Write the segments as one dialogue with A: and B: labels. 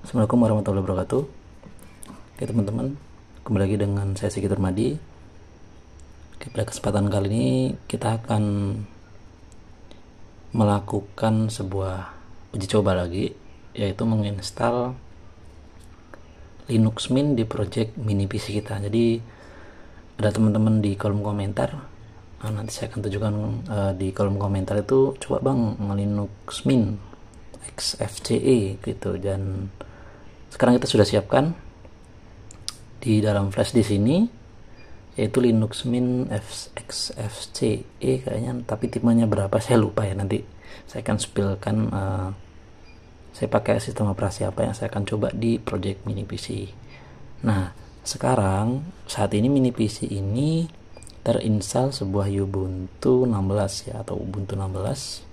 A: Assalamualaikum warahmatullahi wabarakatuh. Oke teman-teman, kembali lagi dengan saya Sigit Permadi. Oke, pada kesempatan kali ini kita akan melakukan sebuah uji coba lagi, yaitu menginstal Linux Mint di project mini PC kita. Jadi ada teman-teman di kolom komentar, nanti saya akan tunjukkan di kolom komentar itu, coba bang Linux Mint XFCE gitu. Dan sekarang kita sudah siapkan di dalam flash disk ini, yaitu Linux Mint XFCE kayaknya, tapi tipenya berapa saya lupa ya. Nanti saya akan spillkan saya pakai sistem operasi apa yang saya akan coba di project mini PC. Nah, sekarang saat ini mini PC ini terinstall sebuah Ubuntu 16 ya, atau Ubuntu 16.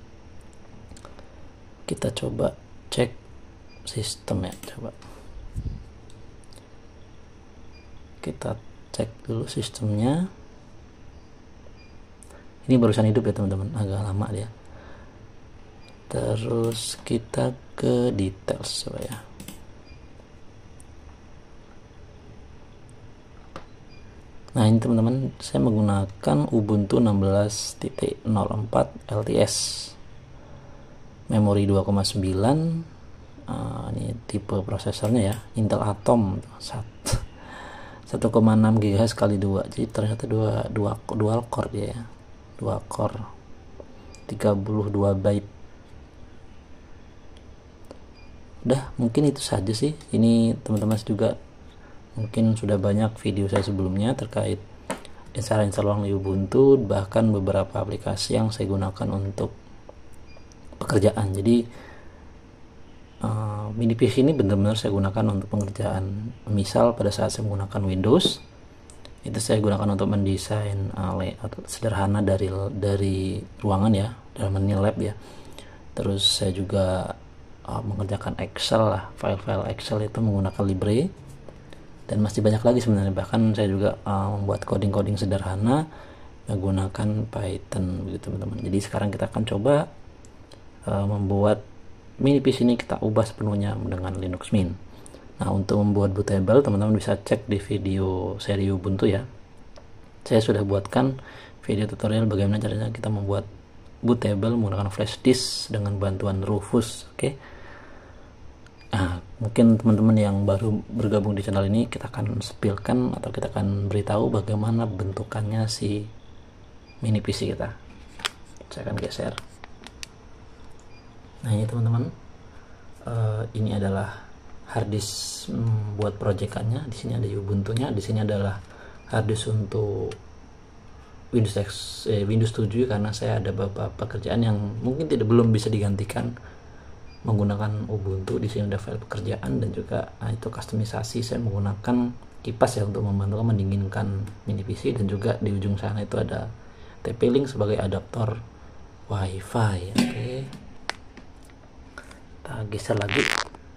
A: Kita coba cek sistem ya, coba kita cek dulu sistemnya. Ini barusan hidup ya teman-teman, agak lama dia. Terus kita ke details coba ya. Nah ini teman-teman, saya menggunakan Ubuntu 16.04 LTS, memori 2,9. Ini tipe prosesornya ya, Intel Atom 1,6 GHz kali 2, jadi ternyata dual core dia ya, 2 core 32 byte. Udah, mungkin itu saja sih. Ini teman-teman juga mungkin sudah banyak video saya sebelumnya terkait install Ubuntu, bahkan beberapa aplikasi yang saya gunakan untuk pekerjaan. Jadi mini PC ini benar-benar saya gunakan untuk pengerjaan. Misal pada saat saya menggunakan Windows, itu saya gunakan untuk mendesain layout sederhana dari ruangan ya, dalam mini lab ya. Terus saya juga mengerjakan Excel lah, file-file Excel itu menggunakan Libre, dan masih banyak lagi sebenarnya. Bahkan saya juga membuat coding-coding sederhana menggunakan Python begitu teman-teman. Jadi sekarang kita akan coba membuat mini PC ini, kita ubah sepenuhnya dengan Linux Mint. Nah, untuk membuat bootable, teman-teman bisa cek di video seri Ubuntu ya. Saya sudah buatkan video tutorial bagaimana caranya kita membuat bootable menggunakan flash disk dengan bantuan Rufus. Oke. Nah, mungkin teman-teman yang baru bergabung di channel ini, kita akan spillkan atau kita akan beritahu bagaimana bentukannya si mini PC kita. Saya akan geser. Nah ini teman-teman, ini adalah harddisk buat proyekannya. Di sini ada Ubuntu-nya, di sini adalah harddisk untuk Windows 7, karena saya ada beberapa pekerjaan yang mungkin belum bisa digantikan menggunakan Ubuntu. Di sini ada file pekerjaan dan juga itu customisasi. Saya menggunakan kipas ya untuk membantu mendinginkan mini PC, dan juga di ujung sana itu ada TP-Link sebagai adaptor WiFi. Oke. Kita geser lagi,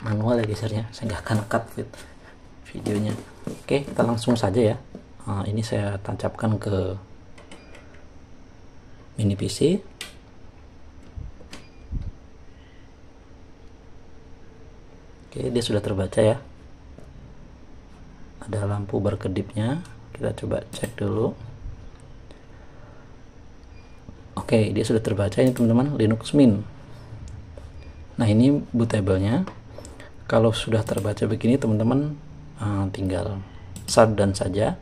A: manual ya gesernya, saya nggak akan cut videonya. Oke, kita langsung saja ya. Ini saya tancapkan ke mini PC. Oke, dia sudah terbaca ya, ada lampu berkedipnya. Kita coba cek dulu. Oke, dia sudah terbaca ini teman-teman, Linux Mint. Nah ini bootable-nya. Kalau sudah terbaca begini teman-teman, tinggal shutdown saja,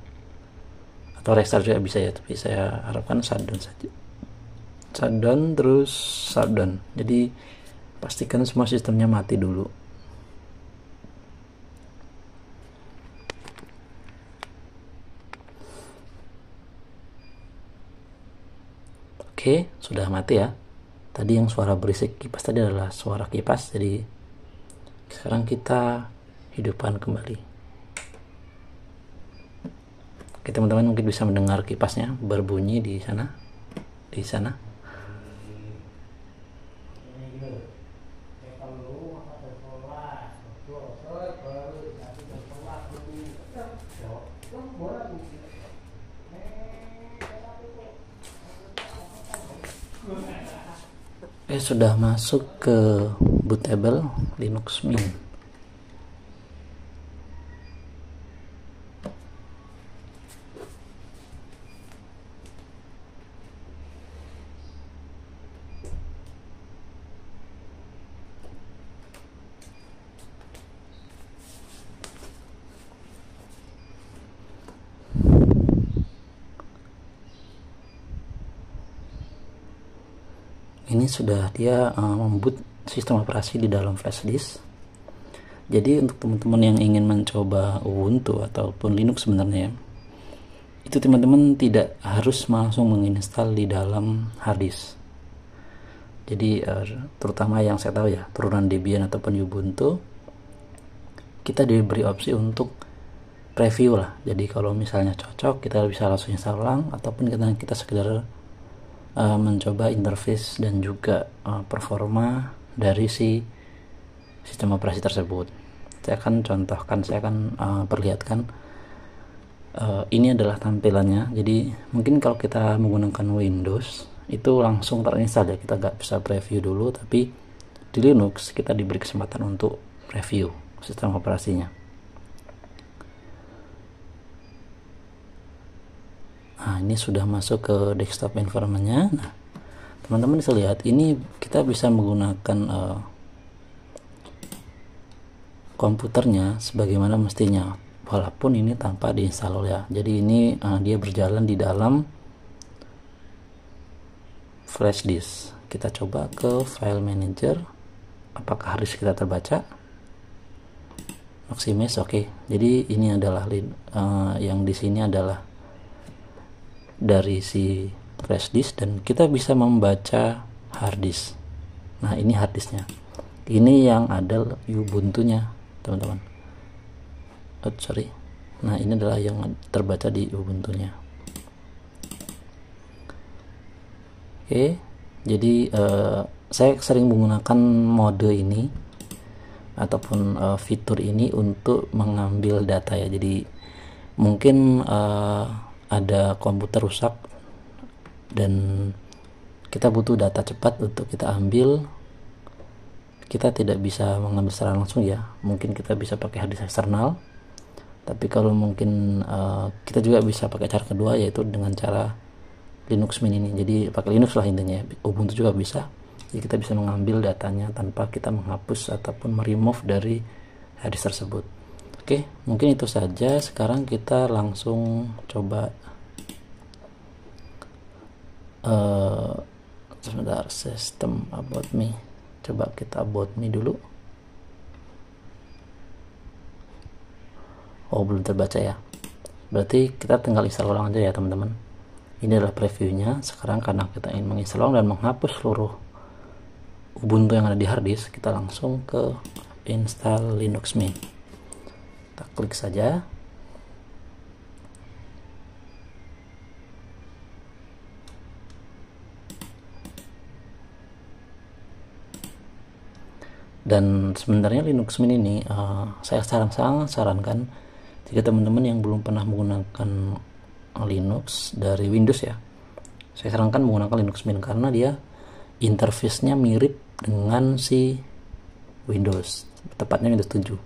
A: atau restart juga bisa ya, tapi saya harapkan shutdown saja. Shutdown terus shutdown. Jadi pastikan semua sistemnya mati dulu. Oke, sudah mati ya. Tadi yang suara berisik kipas tadi adalah suara kipas, jadi sekarang kita hidupkan kembali. Oke teman-teman, mungkin bisa mendengar kipasnya berbunyi di sana. Sudah masuk ke bootable Linux Mint. ini sudah dia memboot sistem operasi di dalam flash disk. Jadi untuk teman-teman yang ingin mencoba Ubuntu ataupun Linux sebenarnya, itu teman-teman tidak harus langsung menginstal di dalam hard disk. Jadi terutama yang saya tahu ya, turunan Debian ataupun Ubuntu, kita diberi opsi untuk preview lah. Jadi kalau misalnya cocok, kita bisa langsung install ulang, ataupun kita sekedar mencoba interface dan juga performa dari si sistem operasi tersebut. Saya akan contohkan, saya akan perlihatkan. Ini adalah tampilannya. Jadi mungkin kalau kita menggunakan Windows itu langsung terinstall ya, kita nggak bisa preview dulu, tapi di Linux kita diberi kesempatan untuk preview sistem operasinya. Nah, ini sudah masuk ke desktop environment-nya. Nah, teman-teman bisa lihat ini kita bisa menggunakan komputernya sebagaimana mestinya, walaupun ini tanpa diinstal ya. Jadi ini dia berjalan di dalam flash disk. Kita coba ke file manager, apakah hard disk kita terbaca. Maximise, oke. Jadi ini adalah yang di sini adalah dari si flash disk, dan kita bisa membaca hard disk. Nah, ini hard disknya. Ini yang ada Ubuntu-nya, teman-teman. Sorry. Nah, ini adalah yang terbaca di Ubuntu-nya. Oke. Jadi saya sering menggunakan mode ini ataupun fitur ini untuk mengambil data ya. Jadi mungkin ada komputer rusak dan kita butuh data cepat untuk kita ambil. Kita tidak bisa mengambil secara langsung ya, mungkin kita bisa pakai hard disk eksternal, tapi kalau mungkin kita juga bisa pakai cara kedua, yaitu dengan cara Linux Mint ini. Jadi pakai Linux lah intinya, Ubuntu juga bisa. Jadi kita bisa mengambil datanya tanpa kita menghapus ataupun meremove dari hard disk tersebut. Oke, mungkin itu saja. Sekarang kita langsung coba sebentar, system about me. Coba kita about me dulu. Oh, belum terbaca ya. Berarti kita tinggal install ulang aja ya, teman-teman. Ini adalah previewnya. Sekarang karena kita ingin menginstal ulang dan menghapus seluruh Ubuntu yang ada di hard disk, kita langsung ke install Linux Mint. Kita klik saja. Dan sebenarnya Linux Mint ini saya sarankan jika teman-teman yang belum pernah menggunakan Linux dari Windows ya, saya sarankan menggunakan Linux Mint karena dia interface-nya mirip dengan si Windows, tepatnya Windows 7.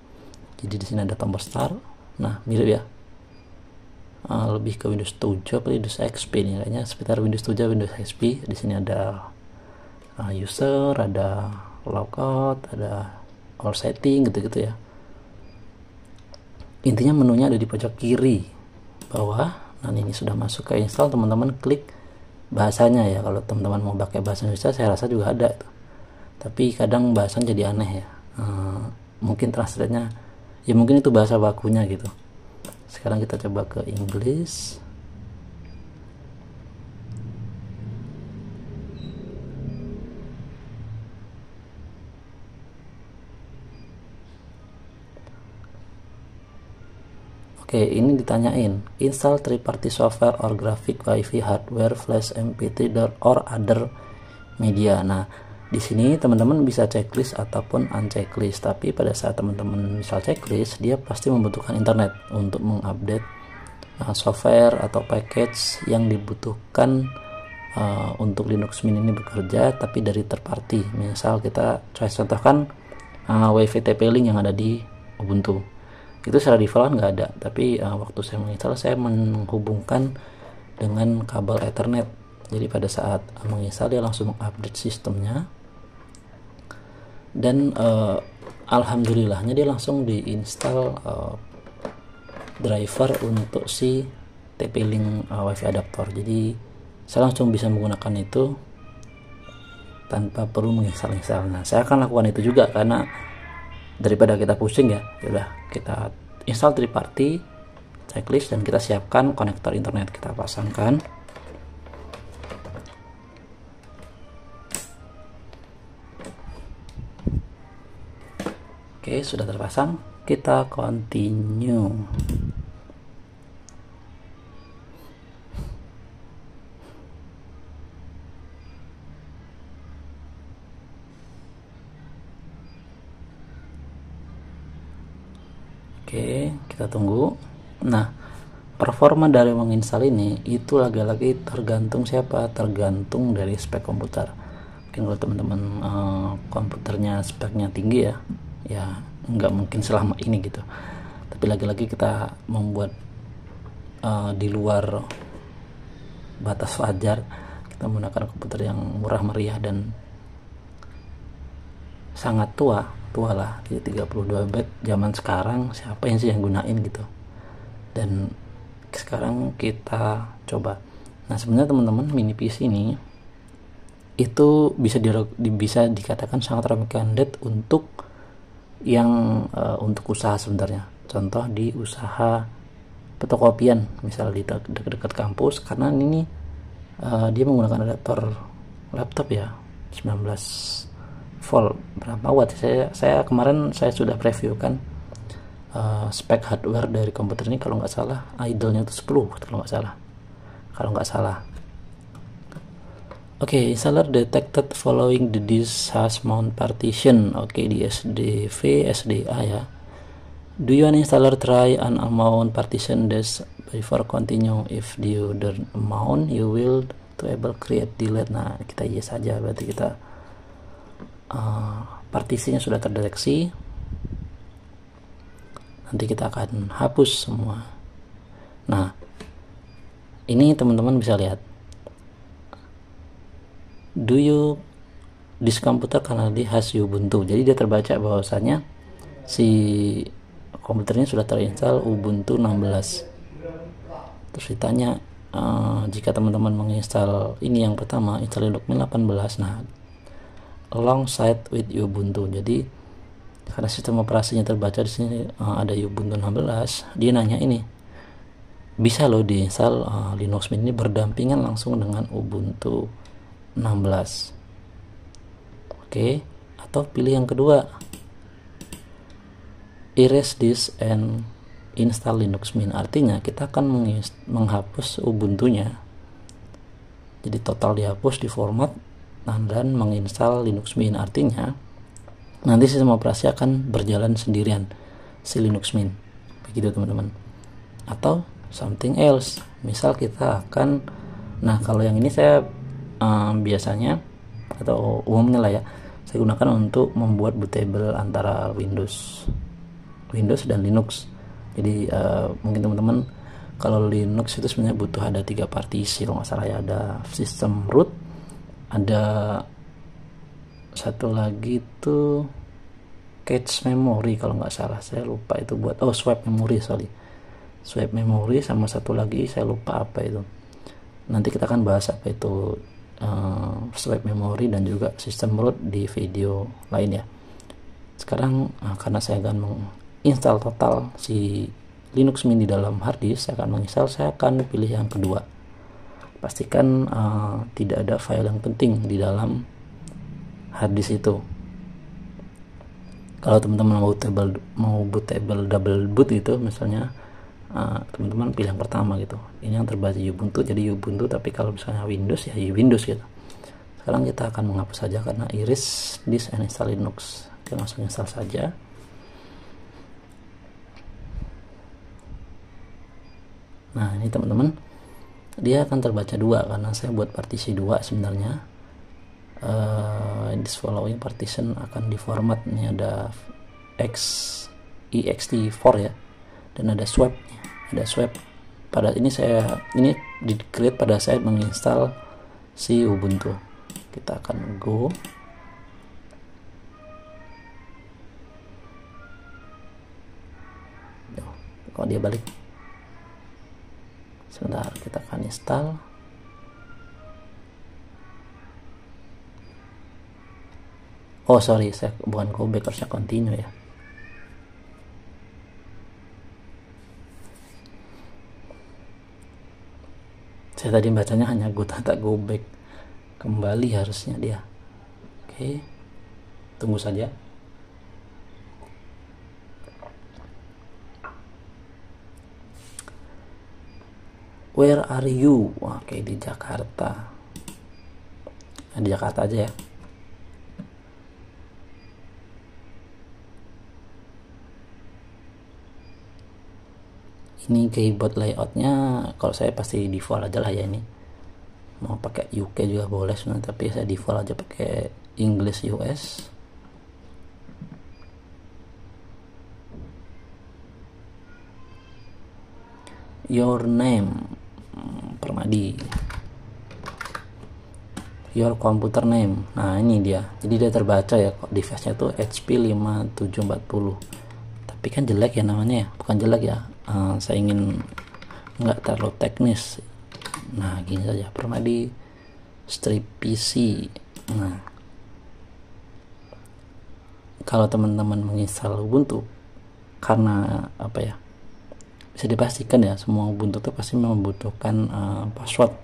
A: Jadi di sini ada tombol start. Nah, mirip ya. Lebih ke Windows 7 atau Windows XP nih kayaknya, sekitar Windows 7 Windows XP. Di sini ada user, ada logout, ada all setting gitu-gitu ya. Intinya menunya ada di pojok kiri bawah. Nah, ini sudah masuk ke install, teman-teman klik bahasanya ya. Kalau teman-teman mau pakai bahasa Indonesia saya rasa juga ada itu. Tapi kadang bahasan jadi aneh ya. Mungkin translate-nya ya, mungkin itu bahasa bakunya gitu. Sekarang kita coba ke English. Oke, ini ditanyain install third party software or graphic wifi hardware flash mp3 or other media. Nah, di sini teman-teman bisa checklist ataupun unchecklist, tapi pada saat teman-teman misal checklist, dia pasti membutuhkan internet untuk mengupdate software atau package yang dibutuhkan untuk Linux Mint ini bekerja, tapi dari third party. Misal kita contohkan wifi TP-Link yang ada di Ubuntu. Itu secara default nggak ada, tapi waktu saya menginstal saya menghubungkan dengan kabel Ethernet. Jadi pada saat menginstal dia langsung mengupdate sistemnya, dan alhamdulillahnya dia langsung diinstal driver untuk si TP-Link wifi adapter. Jadi saya langsung bisa menggunakan itu tanpa perlu menginstal. Nah, saya akan lakukan itu juga karena daripada kita pusing ya, udah kita install third party checklist dan kita siapkan konektor internet, kita pasangkan. Oke, sudah terpasang, kita continue. Oke, kita tunggu. Nah, performa dari menginstal ini itu lagi-lagi tergantung siapa? Tergantung dari spek komputer. Mungkin kalau teman-teman komputernya speknya tinggi ya nggak mungkin selama ini gitu. Tapi lagi-lagi kita membuat di luar batas wajar, kita menggunakan komputer yang murah meriah dan sangat tua lah, di 32 bit zaman sekarang siapa yang sih yang gunain gitu. Dan sekarang kita coba. Nah, sebenarnya teman-teman, mini PC ini itu bisa dikatakan sangat recommended untuk yang untuk usaha sebenarnya. Contoh di usaha fotokopian, misal di dekat kampus, karena ini dia menggunakan adaptor laptop ya, 19 volt berapa watt. Saya kemarin saya sudah preview kan spek hardware dari komputer ini, kalau nggak salah idle-nya itu 10 watt kalau nggak salah. Oke, installer detected following the disk has mount partition. Oke, di SDV SDA ya. Do you installer try an mount partition disk before continue? If you don't mount, you will to able create delete. Nah, kita yes saja, berarti kita partisinya sudah terdeteksi. Nanti kita akan hapus semua. Nah, ini teman-teman bisa lihat, do you this computer currently has Ubuntu. Jadi dia terbaca bahwasanya si komputernya sudah terinstall Ubuntu 16. Terus ditanya jika teman-teman menginstal ini yang pertama, install Linux Mint 18. Nah, alongside with Ubuntu. Jadi karena sistem operasinya terbaca di sini ada Ubuntu 16, dia nanya ini bisa loh diinstal Linux Mint ini berdampingan langsung dengan Ubuntu 16. Oke, atau pilih yang kedua, erase this and install Linux Mint. Artinya kita akan menghapus Ubuntunya, jadi total dihapus, di format dan menginstal Linux Mint. Artinya nanti sistem operasi akan berjalan sendirian si Linux Mint, begitu teman-teman. Atau something else, misal kita akan, nah kalau yang ini saya biasanya atau umumnya lah ya, saya gunakan untuk membuat bootable antara Windows dan Linux. Jadi mungkin teman-teman kalau Linux itu sebenarnya butuh ada 3 partisi kalau nggak salah ya, ada system root, ada satu lagi tuh cache memory kalau nggak salah, saya lupa itu buat swipe memory, sama satu lagi saya lupa apa itu. Nanti kita akan bahas apa itu swipe memory dan juga system root di video lain ya. Sekarang karena saya akan menginstal total si Linux Mint di dalam hard disk, saya akan pilih yang kedua. Pastikan tidak ada file yang penting di dalam hard disk itu. Kalau teman-teman mau bootable double boot gitu misalnya, teman-teman pilih yang pertama gitu. Ini yang terbaca Ubuntu, jadi Ubuntu, tapi kalau misalnya Windows ya Windows gitu. Sekarang kita akan menghapus saja karena erase disk and install Linux. Kita langsung install saja. Nah, ini teman-teman, dia akan terbaca 2 karena saya buat partisi 2 sebenarnya. This following partition akan diformat. Ini ada ext4 ya, dan ada swap pada ini di create pada saat menginstal si Ubuntu. Kita akan go. Kok dia balik? Sebentar, kita akan install. Oh sorry, saya bukan go back, harusnya continue ya. Saya tadi bacanya hanya go back, kembali harusnya dia. Oke, tunggu saja. Where are you? Oke, di Jakarta. Di Jakarta aja ya. Ini keyboard layoutnya kalau saya pasti default aja lah ya. Ini mau pakai UK juga boleh sebenarnya, tapi saya default aja pakai English US. Your name, Permadi. Your computer name. Nah ini dia, jadi dia terbaca ya, kok device nya tuh HP 5740. Tapi kan jelek ya namanya ya, bukan jelek ya, saya ingin nggak terlalu teknis. Nah gini saja, Permadi strip PC. Nah kalau teman-teman menginstal Ubuntu, karena apa ya, bisa dipastikan ya semua Ubuntu itu pasti membutuhkan password.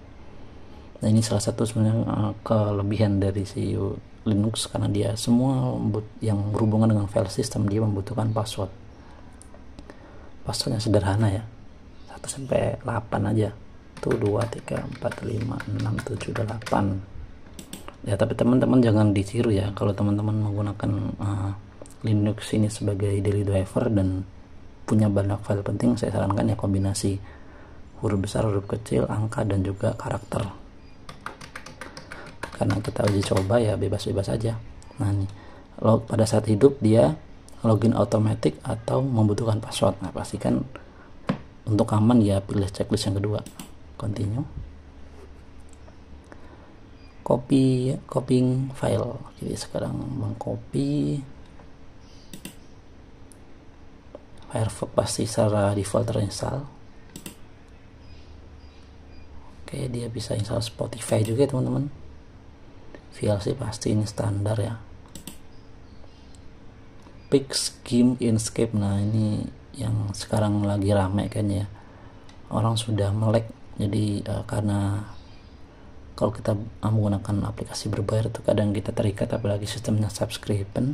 A: Nah ini salah satu sebenarnya kelebihan dari si Linux, karena dia semua yang berhubungan dengan file system dia membutuhkan password. Passwordnya sederhana ya, 1 sampai 8 aja tuh, 2 3 4 5 6 7 8 ya. Tapi teman-teman jangan ditiru ya, kalau teman-teman menggunakan Linux ini sebagai daily driver dan punya banyak file penting, saya sarankan ya kombinasi huruf besar, huruf kecil, angka, dan juga karakter. Karena kita uji coba ya bebas-bebas aja. Nah nih, pada saat hidup dia login automatic atau membutuhkan password. Nah pastikan untuk aman ya pilih checklist yang kedua, continue. Copying file. Jadi sekarang mengcopy. Firefox pasti secara default terinstall. Oke, dia bisa install Spotify juga teman-teman. VLC pasti ini standar ya. Pixskim Inkscape. Nah ini yang sekarang lagi rame kan ya, orang sudah melek. Jadi karena kalau kita menggunakan aplikasi berbayar itu kadang kita terikat, apalagi sistemnya subscription.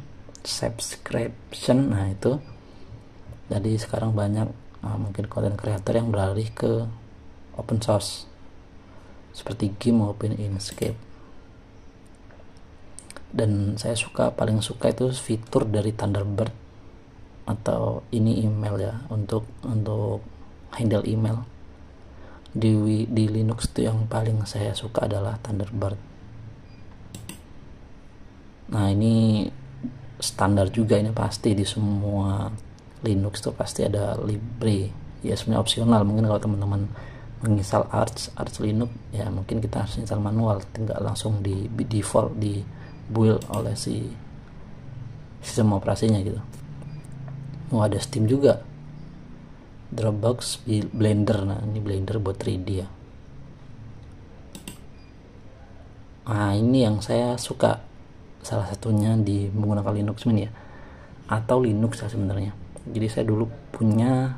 A: Nah itu jadi sekarang banyak mungkin content creator yang beralih ke open source seperti GIMP maupun Inkscape. Dan saya paling suka itu fitur dari Thunderbird atau ini email ya, untuk handle email di Linux itu yang paling saya suka adalah Thunderbird. Nah ini standar juga, ini pasti di semua Linux tuh pasti ada libre ya, sebenarnya opsional. Mungkin kalau teman-teman menginstal Arch Linux ya mungkin kita harus install manual, tinggal langsung di default di build oleh si sistem operasinya gitu. Ada Steam juga, Dropbox, Blender. Nah ini Blender buat 3D ya. Nah ini yang saya suka, salah satunya di menggunakan Linux Mint ya, atau Linux ya sebenarnya. Jadi saya dulu punya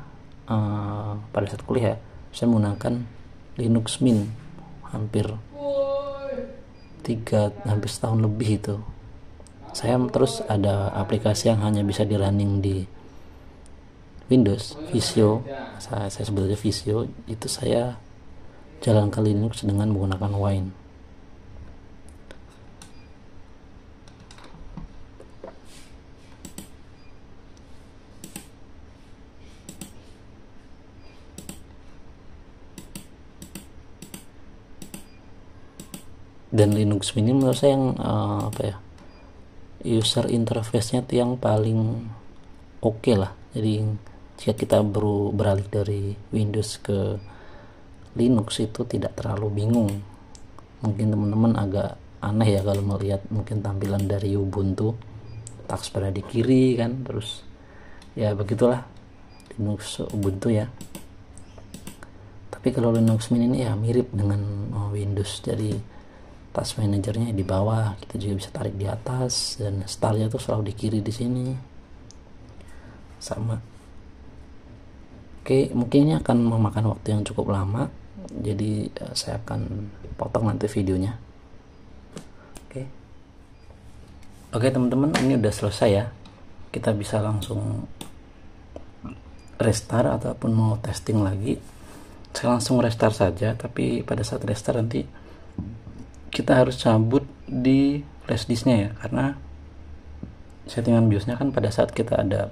A: pada saat kuliah saya menggunakan Linux Mint hampir setahun lebih itu. Saya terus ada aplikasi yang hanya bisa di running di Windows, Visio, saya sebut aja Visio, itu saya jalankan Linux dengan menggunakan Wine. Dan Linux Mint menurut saya yang user interface-nya tuh yang paling oke lah. Jadi jika kita beralih dari Windows ke Linux itu tidak terlalu bingung. Mungkin teman-teman agak aneh ya kalau melihat mungkin tampilan dari Ubuntu, taskbar di kiri kan, terus ya begitulah Linux Ubuntu ya. Tapi kalau Linux Mint ini ya mirip dengan Windows, jadi task manajernya di bawah, kita juga bisa tarik di atas, dan startnya tuh selalu di kiri di sini sama. Oke, mungkin ini akan memakan waktu yang cukup lama, jadi saya akan potong nanti videonya. Oke teman-teman, ini udah selesai ya, kita bisa langsung restart ataupun mau testing lagi. Saya langsung restart saja, tapi pada saat restart nanti kita harus cabut di flash disknya ya, karena settingan BIOSnya kan pada saat kita ada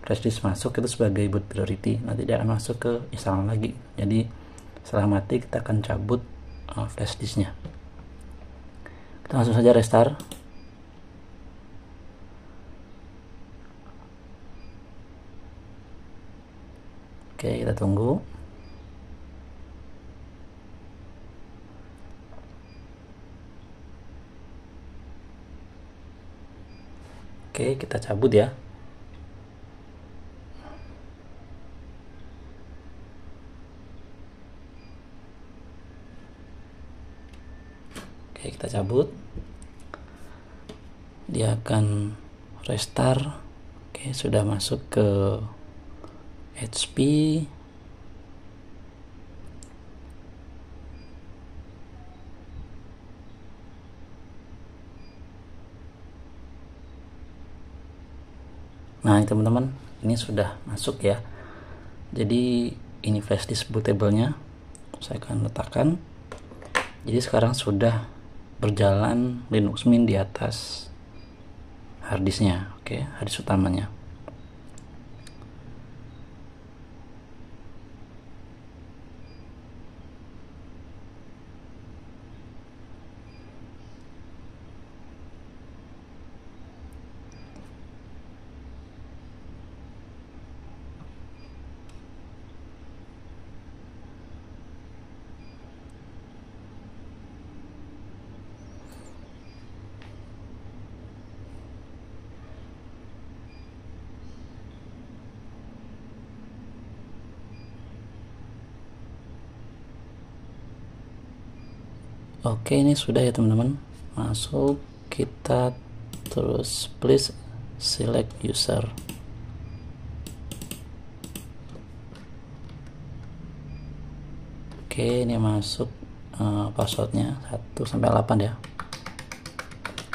A: flash disk masuk itu sebagai boot priority, nanti dia akan masuk ke instalan lagi. Jadi setelah mati kita akan cabut flash disknya. Kita langsung saja restart. Oke, kita tunggu. Oke, kita cabut ya. Oke, kita cabut. Dia akan restart. Oke, sudah masuk ke HP. Nah, teman-teman, ini sudah masuk ya. Jadi ini flash disk bootable-nya. Saya akan letakkan. Jadi sekarang sudah berjalan Linux Mint di atas harddisknya. Oke, harddisk utamanya. Oke, ini sudah ya teman-teman, masuk. Kita terus please select user. Oke, ini masuk passwordnya 1-8 ya.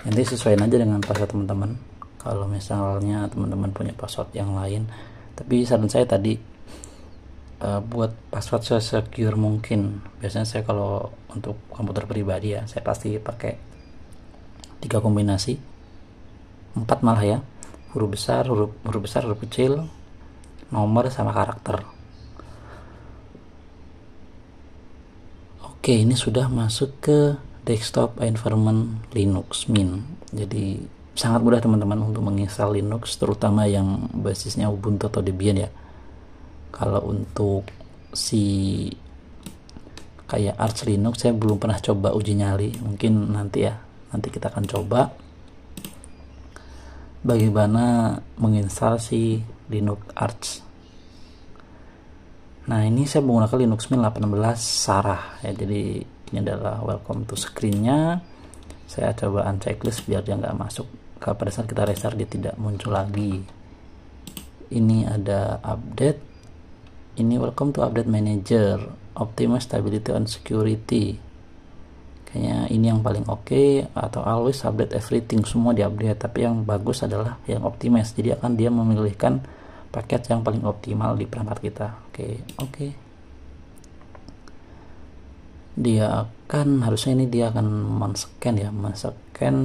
A: Nanti sesuaiin aja dengan password teman-teman. Kalau misalnya teman-teman punya password yang lain, tapi saran saya tadi buat password secure mungkin. Biasanya saya kalau untuk komputer pribadi ya, saya pasti pakai 3 kombinasi, 4 malah ya, huruf besar, huruf kecil, nomor sama karakter. Oke, ini sudah masuk ke desktop environment Linux Mint. Jadi sangat mudah teman-teman untuk menginstal Linux, terutama yang basisnya Ubuntu atau Debian ya. Kalau untuk si kayak Arch Linux saya belum pernah coba uji nyali, mungkin nanti ya, nanti kita akan coba bagaimana menginstal si Linux Arch. Nah, ini saya menggunakan Linux Mint 18 Sarah ya, jadi ini adalah welcome to screen-nya. Saya coba unchecklist biar dia nggak masuk. Kalau pada saat kita restart dia tidak muncul lagi. Ini ada update. Ini welcome to update manager, optimize stability and security. Kayaknya ini yang paling oke, atau always update everything, semua diupdate. Tapi yang bagus adalah yang optimize, jadi akan dia memilihkan paket yang paling optimal di perangkat kita. Oke. Dia akan, harusnya ini dia akan men-scan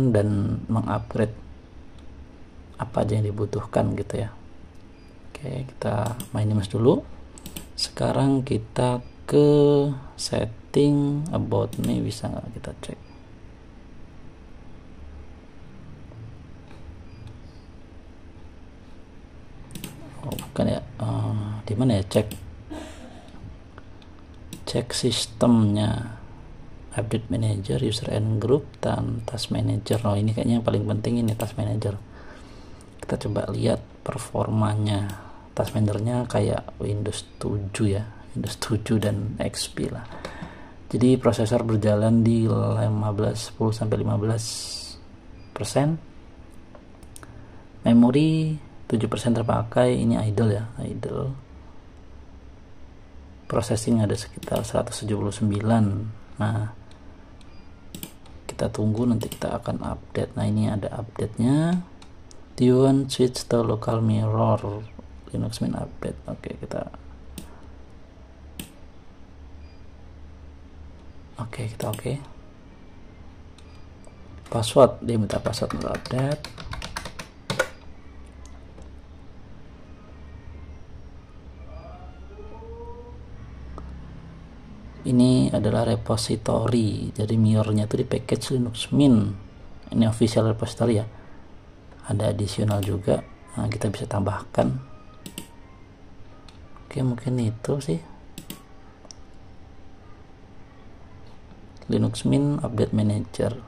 A: dan mengupgrade apa aja yang dibutuhkan gitu ya. Oke, kita minimize dulu. Sekarang kita ke setting about me, bisa nggak kita cek? Oh, bukan ya, di mana ya, cek sistemnya, update manager, user and group, dan task manager. Oh, ini kayaknya yang paling penting, ini task manager. Kita coba lihat performanya. Task managernya kayak Windows 7 ya, Windows 7 dan XP lah. Jadi prosesor berjalan di 10 sampai 15%. Memori 7% terpakai, ini idle ya, idle. Processing ada sekitar 179. Nah, kita tunggu, nanti kita akan update. Nah, ini ada update-nya. Tune switch to local mirror Linux Mint update. Oke, kita oke. Password, dia minta password untuk update. Ini adalah repository, jadi mirrornya itu di package Linux Mint. Ini official repository ya. Ada additional juga. Nah, kita bisa tambahkan. Oke, mungkin itu sih. Linux Mint Update Manager.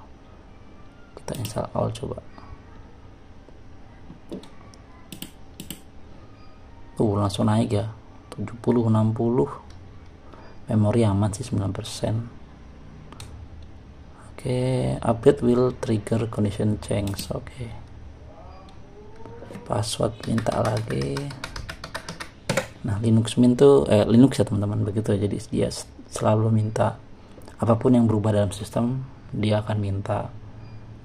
A: Kita install all coba. Tuh, langsung naik ya. 70, 60. Memori aman sih 9%. Oke, update will trigger condition change. Oke. Password minta lagi. Nah, Linux Mint tuh Linux ya teman-teman, begitu. Jadi dia selalu minta apapun yang berubah dalam sistem, dia akan minta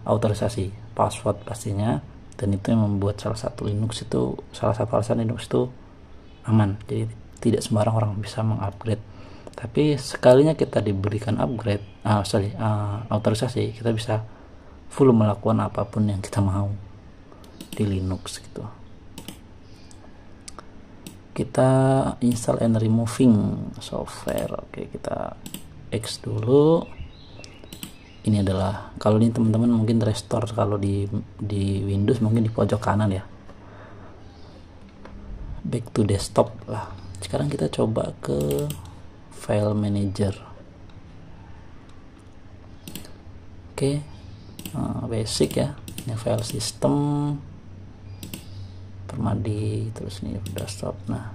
A: autorisasi, password pastinya. Dan itu yang membuat salah satu alasan Linux itu aman. Jadi tidak sembarang orang bisa mengupgrade. Tapi sekalinya kita diberikan autorisasi, kita bisa full melakukan apapun yang kita mau di Linux gitu. Kita install and removing software. Oke, kita X dulu. Ini adalah, kalau ini teman-teman mungkin restore, kalau di Windows mungkin di pojok kanan ya. Back to desktop lah. Sekarang kita coba ke file manager. Oke, basic ya. Ini file system, Permadi, terus ini desktop. Nah,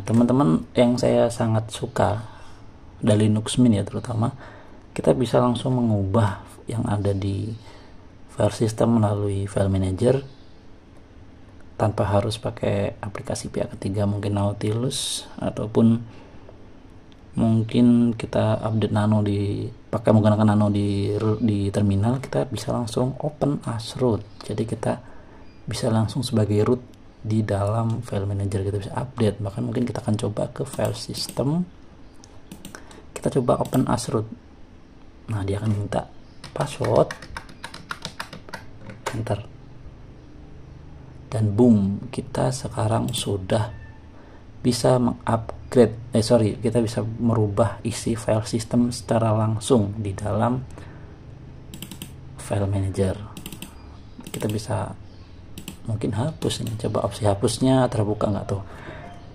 A: teman-teman, yang saya sangat suka dari Linux Mint ya, terutama kita bisa langsung mengubah yang ada di file system melalui file manager tanpa harus pakai aplikasi pihak ketiga, mungkin Nautilus, ataupun mungkin kita update nano menggunakan nano di terminal. Kita bisa langsung open as root, jadi kita bisa langsung sebagai root di dalam file manager, kita bisa update. Bahkan mungkin kita akan coba ke file system, kita coba open as root. Nah, dia akan minta password, enter, dan boom, kita sekarang sudah bisa kita bisa merubah isi file system secara langsung di dalam file manager. Kita bisa mungkin hapus ini, coba opsi hapusnya terbuka nggak tuh.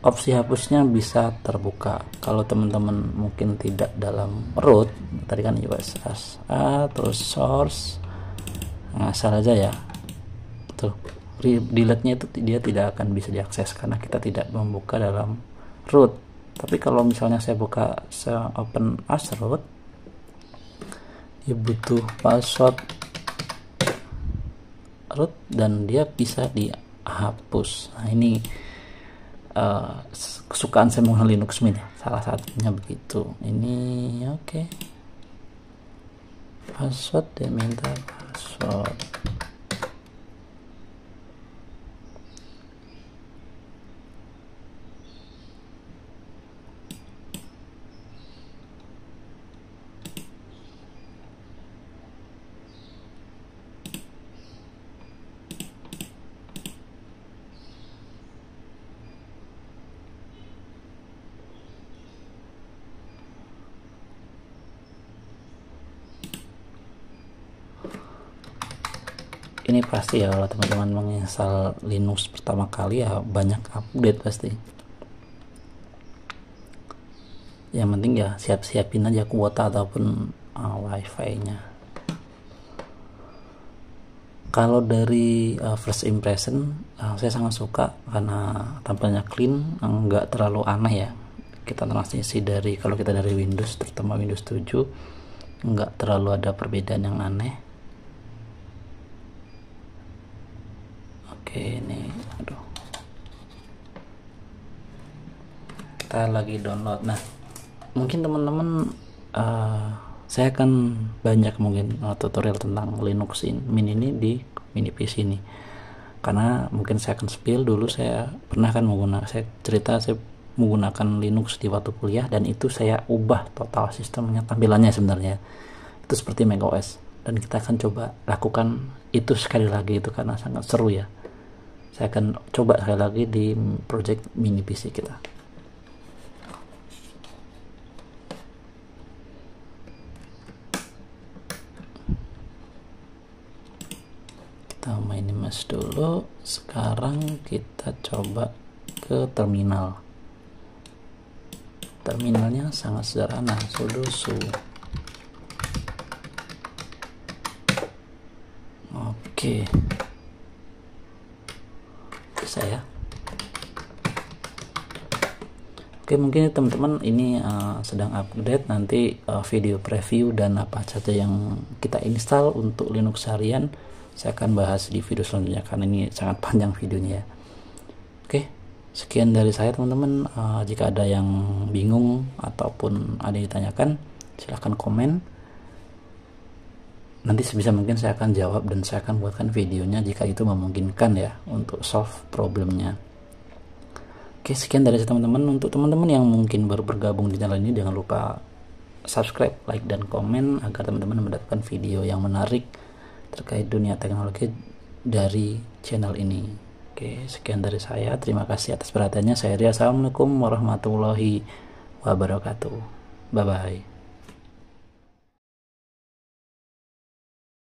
A: Opsi hapusnya bisa terbuka kalau teman-teman mungkin tidak dalam root. Tadi kan USSA terus source, ngasal aja ya tuh. Delete-nya itu dia tidak akan bisa diakses karena kita tidak membuka dalam root. Tapi kalau misalnya saya open as root, dia butuh password root dan dia bisa dihapus. Nah, ini kesukaan saya menggunakan Linux Mint ya, salah satunya begitu. Ini oke. Password, dia minta password. Ini pasti ya, kalau teman-teman menginstal Linux pertama kali ya banyak update pasti. Yang penting ya siapin aja kuota ataupun wifi nya. Kalau dari first impression, saya sangat suka karena tampilnya clean, nggak terlalu aneh ya. kita transisi dari, kalau kita dari Windows, terutama Windows 7, nggak terlalu ada perbedaan yang aneh. Oke, ini aduh, kita lagi download. Nah, mungkin teman-teman saya akan banyak mungkin tutorial tentang Linux Mint ini di mini PC ini, karena mungkin saya akan spill dulu. Saya pernah kan saya menggunakan Linux di waktu kuliah, dan itu saya ubah total sistemnya, tampilannya sebenarnya itu seperti macOS, dan kita akan coba lakukan itu sekali lagi, itu karena sangat seru ya. Saya akan coba sekali lagi di project mini PC kita. Kita minimize dulu. Sekarang kita coba ke terminal. Terminalnya sangat sederhana, sudo su. Oke, bisa ya. Oke, mungkin teman-teman ini sedang update nanti video preview dan apa saja yang kita install untuk Linux harian saya akan bahas di video selanjutnya, karena ini sangat panjang videonya ya. Oke, sekian dari saya teman-teman. Jika ada yang bingung ataupun ada yang ditanyakan, silahkan komen. Nanti sebisa mungkin saya akan jawab, dan saya akan buatkan videonya jika itu memungkinkan ya, untuk solve problemnya. Oke, sekian dari saya teman-teman. Untuk teman-teman yang mungkin baru bergabung di channel ini, jangan lupa subscribe, like, dan komen agar teman-teman mendapatkan video yang menarik terkait dunia teknologi dari channel ini. Oke, sekian dari saya. Terima kasih atas perhatiannya. Saya Ria. Assalamualaikum warahmatullahi wabarakatuh. Bye bye.